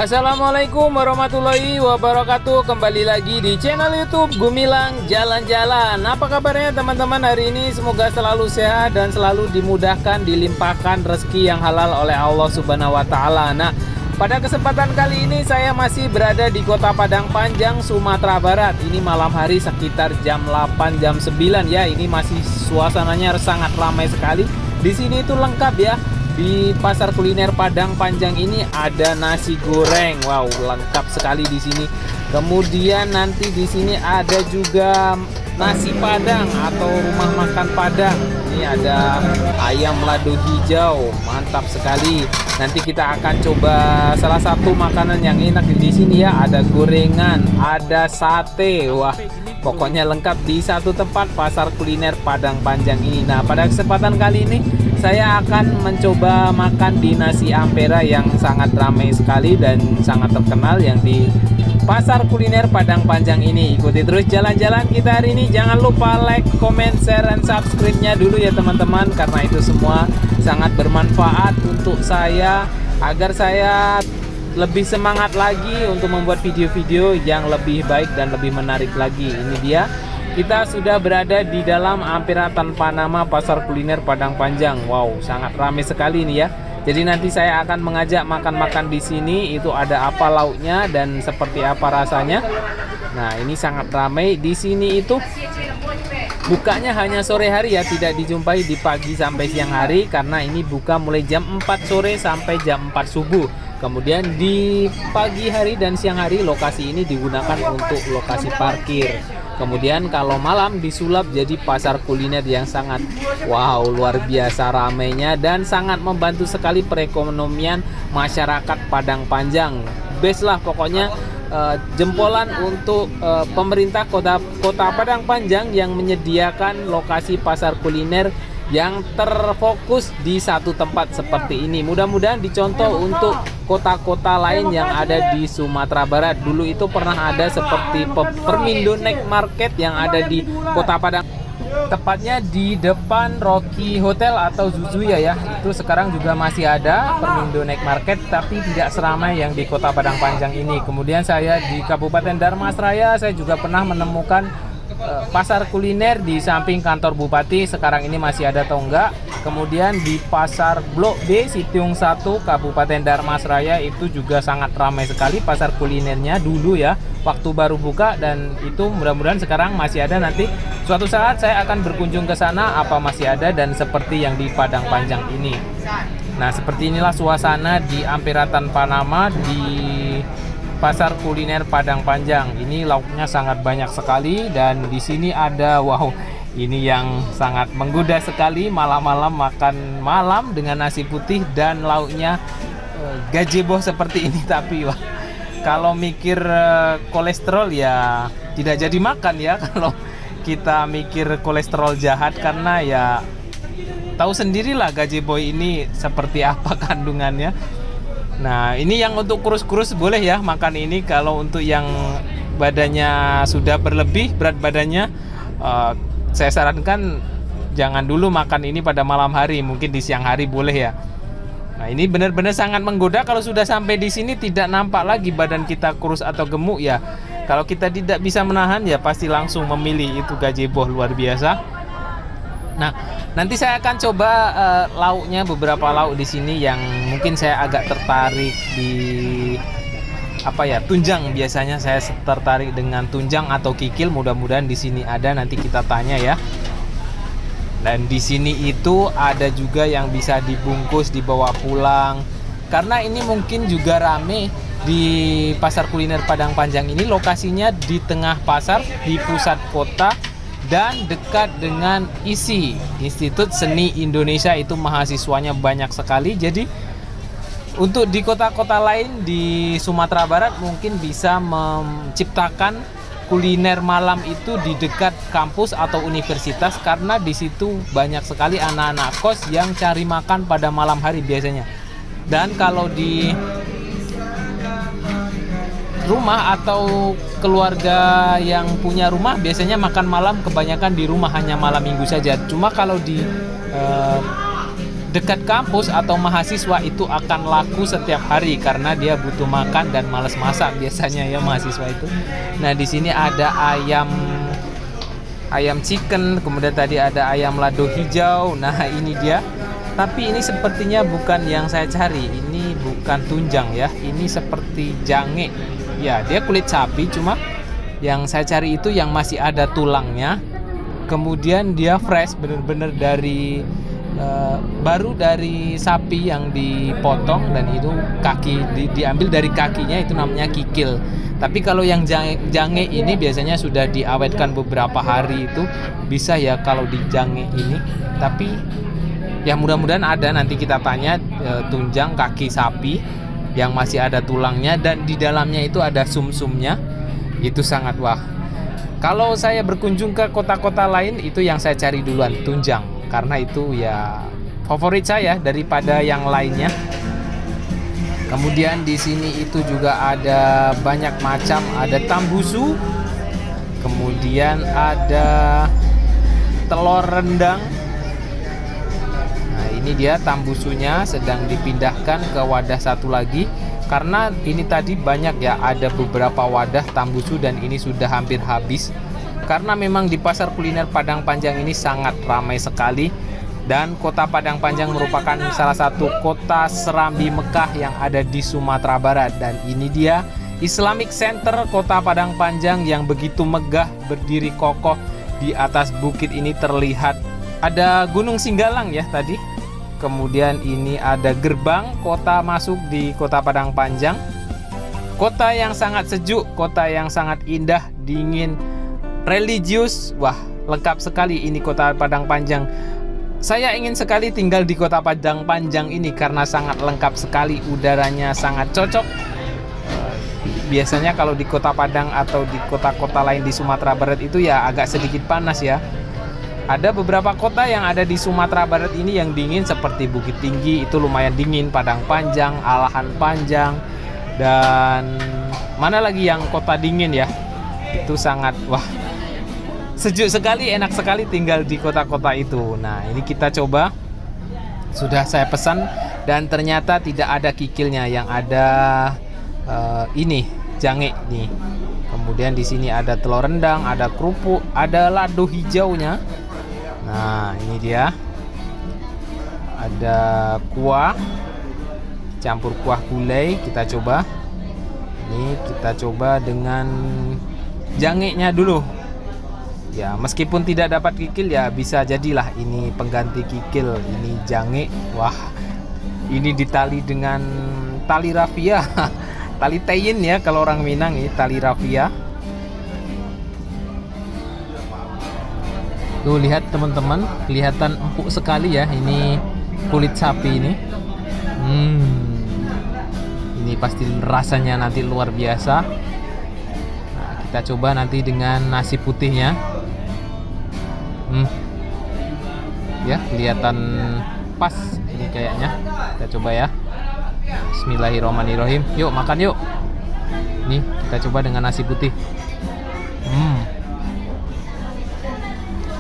Assalamualaikum warahmatullahi wabarakatuh. Kembali lagi di channel YouTube Gumilang Jalan-Jalan. Apa kabarnya teman-teman hari ini? Semoga selalu sehat dan selalu dimudahkan, dilimpahkan rezeki yang halal oleh Allah Subhanahu wa taala. Nah, pada kesempatan kali ini saya masih berada di Kota Padang Panjang, Sumatera Barat. Ini malam hari sekitar jam 8, jam 9 ya. Ini masih suasananya sangat ramai sekali. Di sini itu lengkap ya. Di pasar kuliner Padang Panjang ini ada nasi goreng. Wow, lengkap sekali di sini. Kemudian nanti di sini ada juga nasi Padang atau rumah makan Padang. Ini ada ayam lado hijau, mantap sekali. Nanti kita akan coba salah satu makanan yang enak di sini ya. Ada gorengan, ada sate. Wah, pokoknya lengkap di satu tempat pasar kuliner Padang Panjang ini. Nah, pada kesempatan kali ini saya akan mencoba makan di nasi Ampera yang sangat ramai sekali dan sangat terkenal yang di pasar kuliner Padang Panjang ini. Ikuti terus jalan-jalan kita hari ini. Jangan lupa like, comment, share, dan subscribe-nya dulu ya teman-teman, karena itu semua sangat bermanfaat untuk saya agar saya lebih semangat lagi untuk membuat video-video yang lebih baik dan lebih menarik lagi. Ini dia, kita sudah berada di dalam Ampera tanpa nama pasar kuliner Padang Panjang. Wow, sangat ramai sekali ini ya. Jadi nanti saya akan mengajak makan-makan di sini. Itu ada apa lauknya dan seperti apa rasanya. Nah, ini sangat ramai di sini. Itu bukanya hanya sore hari ya, tidak dijumpai di pagi sampai siang hari, karena ini buka mulai jam 4 sore sampai jam 4 subuh. Kemudian di pagi hari dan siang hari lokasi ini digunakan untuk lokasi parkir. Kemudian kalau malam disulap jadi pasar kuliner yang sangat wow, luar biasa ramainya dan sangat membantu sekali perekonomian masyarakat Padang Panjang. Best lah pokoknya, jempolan untuk pemerintah kota Padang Panjang yang menyediakan lokasi pasar kuliner yang terfokus di satu tempat seperti ini. Mudah-mudahan dicontoh untuk kota-kota lain yang ada di Sumatera Barat. Dulu itu pernah ada seperti Permindo Night Market yang ada di Kota Padang, tepatnya di depan Rocky Hotel atau Zuzuya ya. Itu sekarang juga masih ada Permindo Night Market, tapi tidak seramai yang di Kota Padang Panjang ini. Kemudian saya di Kabupaten Dharmasraya, saya juga pernah menemukan pasar kuliner di samping kantor bupati. Sekarang ini masih ada atau enggak. Kemudian di pasar Blok B Sitiung 1 Kabupaten Dharmasraya itu juga sangat ramai sekali pasar kulinernya dulu ya, waktu baru buka, dan itu mudah-mudahan sekarang masih ada. Nanti suatu saat saya akan berkunjung ke sana apa masih ada dan seperti yang di Padang Panjang ini. Nah, seperti inilah suasana di Ampera tanpa nama di pasar kuliner Padang Panjang. Ini lauknya sangat banyak sekali dan di sini ada wow, ini yang sangat menggoda sekali malam-malam makan malam dengan nasi putih dan lauknya gazebo seperti ini. Tapi wah, kalau mikir kolesterol ya tidak jadi makan ya kalau kita mikir kolesterol jahat, karena ya tahu sendirilah gazebo ini seperti apa kandungannya. Nah, ini yang untuk kurus-kurus boleh ya makan ini. Kalau untuk yang badannya sudah berlebih berat badannya, saya sarankan jangan dulu makan ini pada malam hari, mungkin di siang hari boleh ya. Nah, ini benar-benar sangat menggoda. Kalau sudah sampai di sini tidak nampak lagi badan kita kurus atau gemuk ya. Kalau kita tidak bisa menahan ya pasti langsung memilih itu gazebo, luar biasa. Nah, nanti saya akan coba lauknya, beberapa lauk di sini yang mungkin saya agak tertarik di apa ya, tunjang. Biasanya saya tertarik dengan tunjang atau kikil. Mudah-mudahan di sini ada, nanti kita tanya ya. Dan di sini itu ada juga yang bisa dibungkus dibawa pulang. Karena ini mungkin juga rame di pasar kuliner Padang Panjang ini. Lokasinya di tengah pasar, di pusat kota, dan dekat dengan ISI, Institut Seni Indonesia. Itu mahasiswanya banyak sekali. Jadi untuk di kota-kota lain di Sumatera Barat mungkin bisa menciptakan kuliner malam itu di dekat kampus atau universitas, karena di situ banyak sekali anak-anak kos yang cari makan pada malam hari biasanya. Dan kalau di rumah atau keluarga yang punya rumah biasanya makan malam kebanyakan di rumah, hanya malam minggu saja. Cuma kalau di dekat kampus atau mahasiswa itu akan laku setiap hari karena dia butuh makan dan malas masak biasanya ya mahasiswa itu. Nah, di sini ada ayam chicken, kemudian tadi ada ayam lado hijau. Nah, ini dia. Tapi ini sepertinya bukan yang saya cari. Ini bukan tunjang ya. Ini seperti jange. Ya, dia kulit sapi, cuma yang saya cari itu yang masih ada tulangnya. Kemudian dia fresh, bener-bener dari baru dari sapi yang dipotong, dan itu kaki diambil dari kakinya, itu namanya kikil. Tapi kalau yang jange ini biasanya sudah diawetkan beberapa hari, itu bisa ya kalau di jange ini. Tapi ya mudah-mudahan ada, nanti kita tanya tunjang kaki sapi yang masih ada tulangnya dan di dalamnya itu ada sumsumnya. Itu sangat wah. Kalau saya berkunjung ke kota-kota lain, itu yang saya cari duluan, tunjang. Karena itu ya favorit saya daripada yang lainnya. Kemudian di sini itu juga ada banyak macam, ada tambusu, kemudian ada telur rendang. Nah, ini dia tambusunya sedang dipindahkan ke wadah satu lagi. Karena ini tadi banyak ya, ada beberapa wadah tambusu dan ini sudah hampir habis. Karena memang di pasar kuliner Padang Panjang ini sangat ramai sekali. Dan kota Padang Panjang merupakan salah satu kota serambi Mekah yang ada di Sumatera Barat. Dan ini dia Islamic Center kota Padang Panjang yang begitu megah, berdiri kokoh di atas bukit ini. Terlihat ada Gunung Singgalang ya tadi. Kemudian ini ada gerbang kota masuk di kota Padang Panjang. Kota yang sangat sejuk, kota yang sangat indah, dingin, religius. Wah, lengkap sekali ini kota Padang Panjang. Saya ingin sekali tinggal di kota Padang Panjang ini karena sangat lengkap sekali, udaranya sangat cocok. Biasanya kalau di kota Padang atau di kota-kota lain di Sumatera Barat itu ya agak sedikit panas ya. Ada beberapa kota yang ada di Sumatera Barat ini yang dingin, seperti Bukit Tinggi, itu lumayan dingin, Padang Panjang, Alahan Panjang, dan mana lagi yang kota dingin ya. Itu sangat wah, sejuk sekali, enak sekali tinggal di kota-kota itu. Nah, ini kita coba. Sudah saya pesan dan ternyata tidak ada kikilnya, yang ada ini jange nih. Kemudian di sini ada telur rendang, ada kerupuk, ada lado hijaunya. Nah, ini dia. Ada kuah campur kuah gulai, kita coba. Ini kita coba dengan jangenya dulu. Ya, meskipun tidak dapat kikil ya bisa jadilah ini pengganti kikil. Ini jange. Wah, ini ditali dengan tali rafia. Tali tein ya kalau orang Minang, ini tali rafia. Tuh lihat teman-teman, kelihatan empuk sekali ya ini kulit sapi ini. Ini pasti rasanya nanti luar biasa. Nah, kita coba nanti dengan nasi putihnya. Ya, kelihatan pas ini kayaknya. Kita coba ya. Bismillahirrahmanirrahim. Yuk makan yuk. Nih kita coba dengan nasi putih.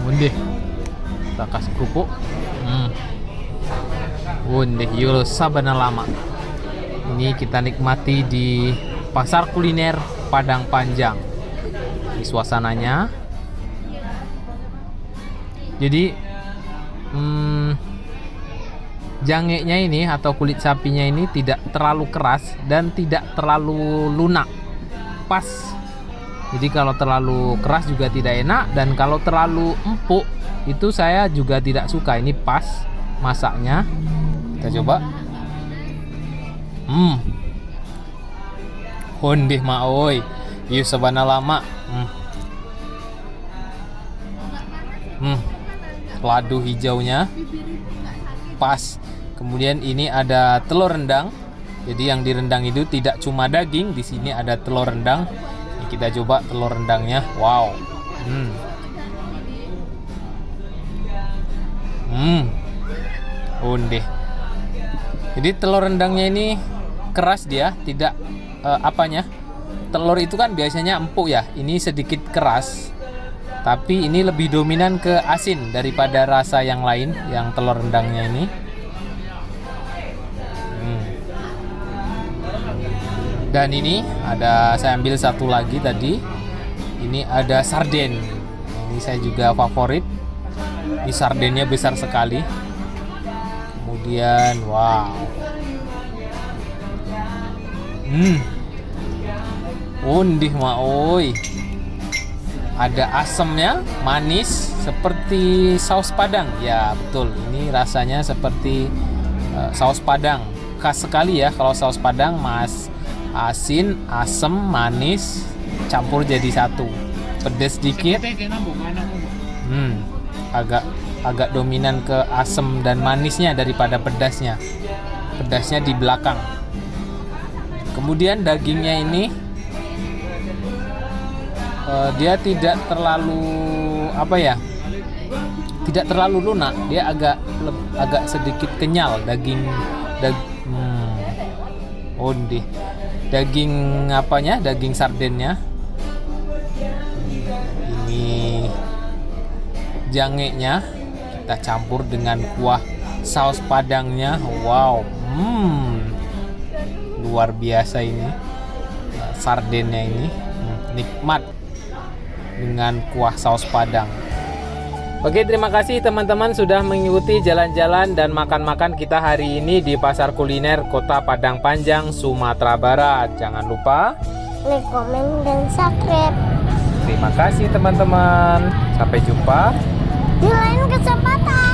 Wundih. Kita kasih kerupuk. Wundih, yul sabana lama. Ini kita nikmati di pasar kuliner Padang Panjang. Ini suasananya. Jadi jangenya ini atau kulit sapinya ini tidak terlalu keras dan tidak terlalu lunak, pas. Jadi kalau terlalu keras juga tidak enak, dan kalau terlalu empuk itu saya juga tidak suka. Ini pas masaknya. Kita coba. Hondeh maoi, yuk sabana lama. Lado hijaunya pas. Kemudian ini ada telur rendang. Jadi yang direndang itu tidak cuma daging, di sini ada telur rendang. Ini kita coba telur rendangnya. Wow. Ondeh. Jadi telur rendangnya ini keras dia, tidak telur itu kan biasanya empuk ya. Ini sedikit keras. Tapi ini lebih dominan ke asin daripada rasa yang lain, yang telur rendangnya ini. Dan ini ada, saya ambil satu lagi tadi. Ini ada sarden. Ini saya juga favorit. Ini sardennya besar sekali. Kemudian wow. Undih maoi. Ada asamnya, manis seperti saus Padang. Ya, betul. Ini rasanya seperti saus Padang. Khas sekali ya kalau saus Padang, Mas. Asin, asam, manis campur jadi satu. Pedas sedikit. Agak dominan ke asam dan manisnya daripada pedasnya. Pedasnya di belakang. Kemudian dagingnya ini dia tidak terlalu tidak terlalu lunak, dia agak sedikit kenyal daging daging sardennya. Ini jangenya kita campur dengan kuah saus Padangnya. Wow, luar biasa ini sardennya ini, nikmat dengan kuah saus Padang. Oke, terima kasih teman-teman sudah mengikuti jalan-jalan dan makan-makan kita hari ini di Pasar Kuliner Kota Padang Panjang, Sumatera Barat. Jangan lupa like, komen, dan subscribe. Terima kasih teman-teman. Sampai jumpa Di lain kesempatan.